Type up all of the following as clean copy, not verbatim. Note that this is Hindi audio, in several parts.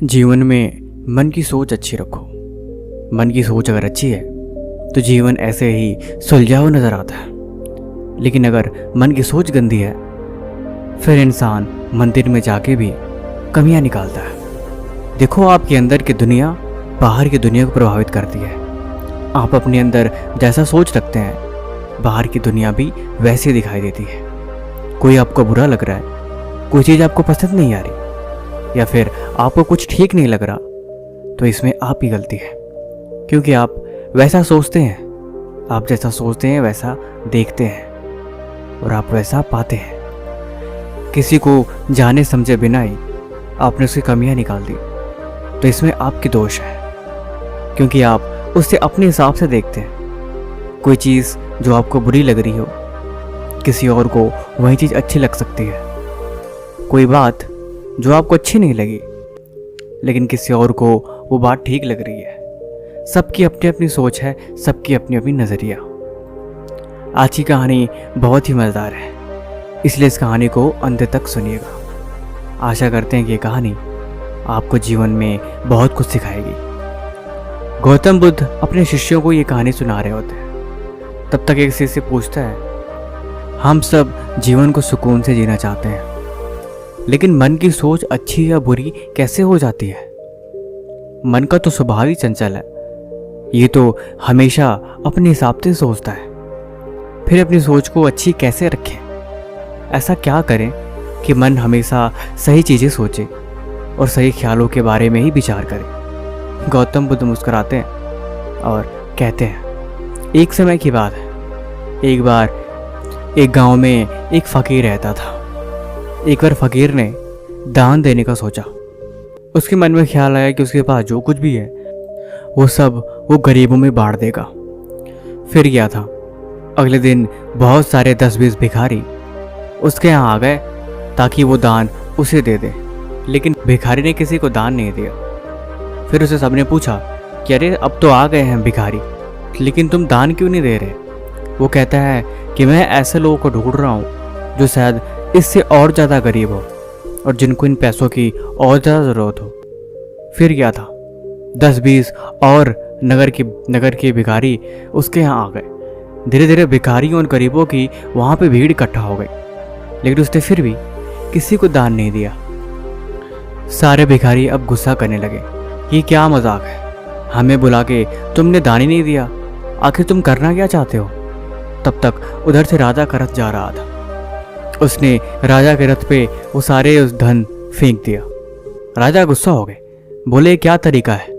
जीवन में मन की सोच अच्छी रखो। मन की सोच अगर अच्छी है तो जीवन ऐसे ही सुलझा हुआ नज़र आता है। लेकिन अगर मन की सोच गंदी है फिर इंसान मंदिर में जाके भी कमियां निकालता है। देखो, आपके अंदर की दुनिया बाहर की दुनिया को प्रभावित करती है। आप अपने अंदर जैसा सोच रखते हैं बाहर की दुनिया भी वैसी दिखाई देती है। कोई आपको बुरा लग रहा है, कोई चीज़ आपको पसंद नहीं आ रही या फिर आपको कुछ ठीक नहीं लग रहा, तो इसमें आप ही गलती है, क्योंकि आप वैसा सोचते हैं। आप जैसा सोचते हैं वैसा देखते हैं और आप वैसा पाते हैं। किसी को जाने समझे बिना ही आपने उसकी कमियां निकाल दी, तो इसमें आपकी दोष है, क्योंकि आप उससे अपने हिसाब से देखते हैं। कोई चीज़ जो आपको बुरी लग रही हो किसी और को वही चीज़ अच्छी लग सकती है। कोई बात जो आपको अच्छी नहीं लगी लेकिन किसी और को वो बात ठीक लग रही है। सबकी अपनी अपनी सोच है, सबकी अपनी अपनी नज़रिया। आज की कहानी बहुत ही मज़ेदार है, इसलिए इस कहानी को अंत तक सुनिएगा। आशा करते हैं कि ये कहानी आपको जीवन में बहुत कुछ सिखाएगी। गौतम बुद्ध अपने शिष्यों को ये कहानी सुना रहे होते हैं। तब तक एक शिष्य पूछता है, हम सब जीवन को सुकून से जीना चाहते हैं, लेकिन मन की सोच अच्छी या बुरी कैसे हो जाती है? मन का तो स्वभाव ही चंचल है। ये तो हमेशा अपने हिसाब से सोचता है। फिर अपनी सोच को अच्छी कैसे रखें? ऐसा क्या करें कि मन हमेशा सही चीज़ें सोचे और सही ख्यालों के बारे में ही विचार करे? गौतम बुद्ध मुस्कुराते हैं और कहते हैं, एक समय की बात है। एक बार एक गांव में एक फकीर रहता था। एक बार फकीर ने दान देने का सोचा। उसके मन में ख्याल आया कि उसके पास जो कुछ भी है वो सब वो गरीबों में बांट देगा। फिर क्या था, अगले दिन बहुत सारे 10-20 भिखारी उसके यहाँ आ गए ताकि वो दान उसे दे दे, लेकिन भिखारी ने किसी को दान नहीं दिया। फिर उसे सबने पूछा कि अरे, अब तो आ गए हैं भिखारी, लेकिन तुम दान क्यों नहीं दे रहे? वो कहता है कि मैं ऐसे लोगों को ढूंढ रहा हूँ जो शायद इससे और ज़्यादा गरीब हो और जिनको इन पैसों की और ज़्यादा ज़रूरत हो। फिर क्या था, 10-20 और नगर के भिखारी उसके यहाँ आ गए। धीरे धीरे भिखारियों और गरीबों की वहाँ पे भीड़ इकट्ठा हो गई, लेकिन उसने फिर भी किसी को दान नहीं दिया। सारे भिखारी अब गुस्सा करने लगे, ये क्या मजाक है, हमें बुला के तुमने दान ही नहीं दिया, आखिर तुम करना क्या चाहते हो? तब तक उधर से राजा का रथ जा रहा था। उसने राजा के रथ पे वो सारे उस धन फेंक दिया। राजा गुस्सा हो गए, बोले क्या तरीका है?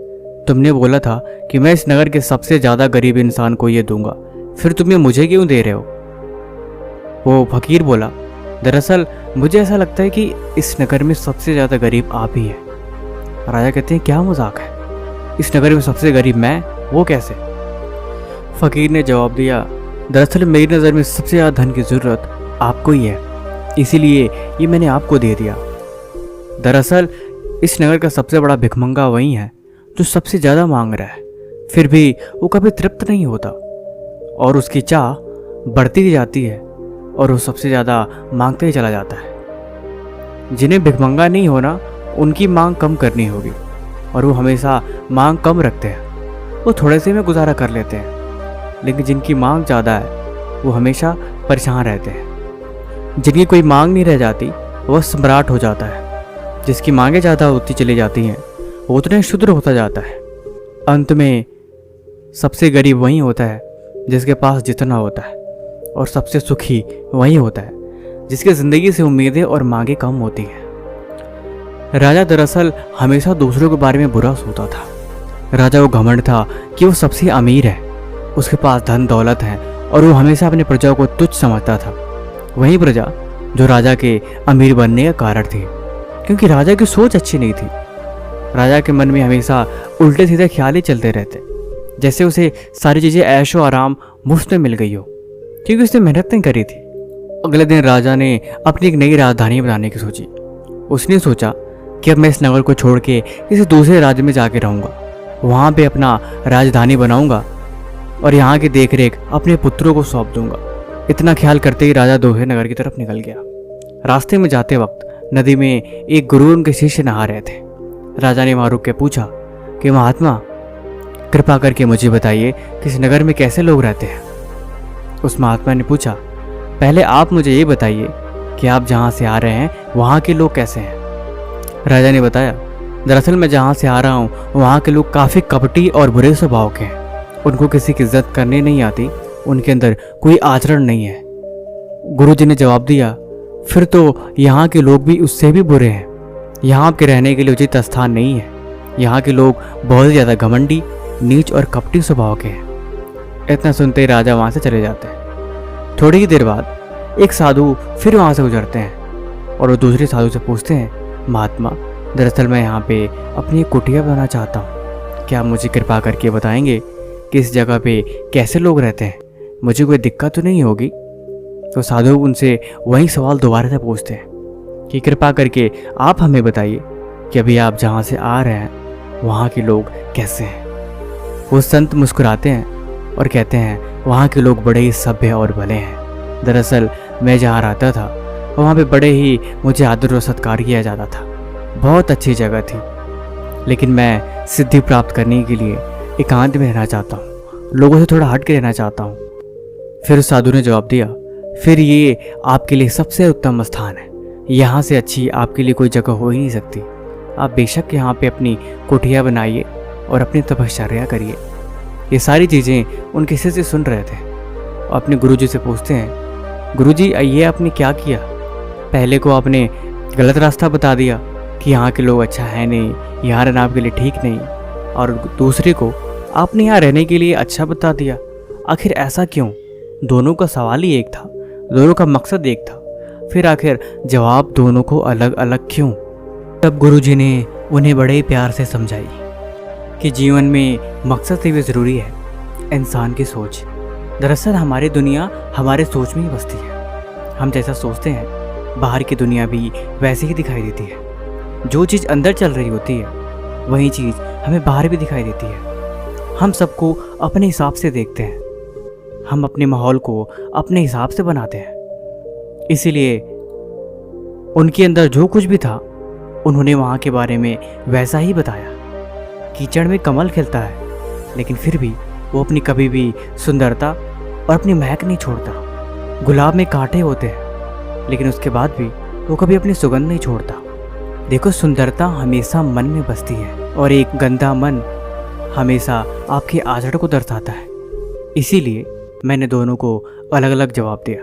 तुमने बोला था कि मैं इस नगर के सबसे ज़्यादा गरीब इंसान को ये दूंगा, फिर तुम ये मुझे क्यों दे रहे हो? वो फकीर बोला, दरअसल मुझे ऐसा लगता है कि इस नगर में सबसे ज़्यादा गरीब आप ही हैं। राजा कहते हैं, क्या मजाक है, इस नगर में सबसे गरीब मैं? वो कैसे? फकीर ने जवाब दिया, दरअसल मेरी नज़र में सबसे ज़्यादा धन की ज़रूरत आपको ही है, इसीलिए ये मैंने आपको दे दिया। दरअसल इस नगर का सबसे बड़ा भिखमंगा वही है जो सबसे ज़्यादा मांग रहा है, फिर भी वो कभी तृप्त नहीं होता और उसकी चाह बढ़ती ही जाती है और वो सबसे ज़्यादा मांगते ही चला जाता है। जिन्हें भिखमंगा नहीं होना उनकी मांग कम करनी होगी और वो हमेशा मांग कम रखते हैं। वो थोड़े से में गुजारा कर लेते हैं, लेकिन जिनकी मांग ज़्यादा है वो हमेशा परेशान रहते हैं। जिनकी कोई मांग नहीं रह जाती वह सम्राट हो जाता है। जिसकी मांगें ज़्यादा होती चली जाती हैं वो उतना शुद्र होता जाता है। अंत में सबसे गरीब वही होता है जिसके पास जितना होता है, और सबसे सुखी वही होता है जिसकी ज़िंदगी से उम्मीदें और मांगें कम होती हैं। राजा दरअसल हमेशा दूसरों के बारे में बुरा सोचता था। राजा को घमंड था कि वो सबसे अमीर है, उसके पास धन दौलत है और वो हमेशा अपनी प्रजा को तुच्छ समझता था। वही प्रजा जो राजा के अमीर बनने का कारण थी, क्योंकि राजा की सोच अच्छी नहीं थी। राजा के मन में हमेशा उल्टे सीधे ख्याल ही चलते रहते, जैसे उसे सारी चीज़ें ऐशो आराम मुफ्त में मिल गई हो, क्योंकि उसने मेहनत नहीं करी थी। अगले दिन राजा ने अपनी एक नई राजधानी बनाने की सोची। उसने सोचा कि अब मैं इस नगर को छोड़ के किसी दूसरे राज्य में जाके रहूँगा, वहाँ पे अपना राजधानी बनाऊँगा और यहाँ की देखरेख अपने पुत्रों को सौंप दूंगा। इतना ख्याल करते ही राजा दूसरे नगर की तरफ निकल गया। रास्ते में जाते वक्त नदी में एक गुरु उनके शिष्य नहा रहे थे। राजा ने वहाँ रुक के पूछा कि महात्मा, कृपा करके मुझे बताइए कि इस नगर में कैसे लोग रहते हैं। उस महात्मा ने पूछा, पहले आप मुझे ये बताइए कि आप जहाँ से आ रहे हैं वहाँ के लोग कैसे हैं। राजा ने बताया, दरअसल मैं जहाँ से आ रहा हूँ वहाँ के लोग काफ़ी कपटी और बुरे स्वभाव के हैं। उनको किसी की इज्जत करने नहीं आती, उनके अंदर कोई आचरण नहीं है। गुरुजी ने जवाब दिया, फिर तो यहाँ के लोग भी उससे भी बुरे हैं। यहाँ आपके रहने के लिए उचित स्थान नहीं है। यहाँ के लोग बहुत ही ज़्यादा घमंडी, नीच और कपटी स्वभाव के हैं। इतना सुनते ही राजा वहाँ से चले जाते हैं। थोड़ी ही देर बाद एक साधु फिर वहाँ से गुजरते हैं और वो दूसरे साधु से पूछते हैं, महात्मा, दरअसल मैं यहाँ पे अपनी एक कुटिया बनाना चाहता हूँ। क्या आप मुझे कृपा करके बताएंगे कि इस जगह पे कैसे लोग रहते हैं, मुझे कोई दिक्कत तो नहीं होगी। तो साधु उनसे वही सवाल दोबारा से पूछते हैं कि कृपा करके आप हमें बताइए कि अभी आप जहाँ से आ रहे हैं वहाँ के लोग कैसे हैं। वो संत मुस्कुराते हैं और कहते हैं, वहाँ के लोग बड़े ही सभ्य और भले हैं। दरअसल मैं जहाँ रहता था वहाँ पे बड़े ही मुझे आदर और सत्कार किया जाता था। बहुत अच्छी जगह थी, लेकिन मैं सिद्धि प्राप्त करने के लिए एकांत में रहना चाहता हूँ, लोगों से थोड़ा हट के रहना चाहता हूँ। फिर उस साधु ने जवाब दिया, फिर ये आपके लिए सबसे उत्तम स्थान है। यहाँ से अच्छी आपके लिए कोई जगह हो ही नहीं सकती। आप बेशक यहाँ पे अपनी कुटिया बनाइए और अपनी तपश्चर्या करिए। ये सारी चीज़ें उनके सिर से सुन रहे थे और अपने गुरुजी से पूछते हैं, गुरुजी ये आपने क्या किया? पहले को आपने गलत रास्ता बता दिया कि यहाँ के लोग अच्छा है नहीं, यहाँ रहना आपके लिए ठीक नहीं, और दूसरे को आपने यहाँ रहने के लिए अच्छा बता दिया। आखिर ऐसा क्यों? दोनों का सवाल ही एक था, दोनों का मकसद एक था, फिर आखिर जवाब दोनों को अलग अलग क्यों? तब गुरुजी ने उन्हें बड़े प्यार से समझाई कि जीवन में मकसद से भी ज़रूरी है इंसान की सोच। दरअसल हमारी दुनिया हमारे सोच में ही बसती है। हम जैसा सोचते हैं बाहर की दुनिया भी वैसे ही दिखाई देती है। जो चीज़ अंदर चल रही होती है वही चीज़ हमें बाहर भी दिखाई देती है। हम सबको अपने हिसाब से देखते हैं, हम अपने माहौल को अपने हिसाब से बनाते हैं। इसीलिए उनके अंदर जो कुछ भी था उन्होंने वहाँ के बारे में वैसा ही बताया। कीचड़ में कमल खिलता है, लेकिन फिर भी वो अपनी कभी भी सुंदरता और अपनी महक नहीं छोड़ता। गुलाब में कांटे होते हैं, लेकिन उसके बाद भी वो कभी अपनी सुगंध नहीं छोड़ता। देखो, सुंदरता हमेशा मन में बसती है और एक गंदा मन हमेशा आपके आचरण को दर्शाता है। इसीलिए मैंने दोनों को अलग अलग जवाब दिया।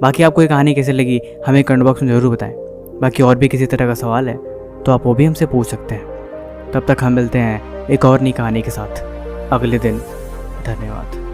बाकी आपको ये कहानी कैसे लगी हमें कमेंट बॉक्स में ज़रूर बताएं। बाकी और भी किसी तरह का सवाल है तो आप वो भी हमसे पूछ सकते हैं। तब तक हम मिलते हैं एक और नई कहानी के साथ अगले दिन। धन्यवाद।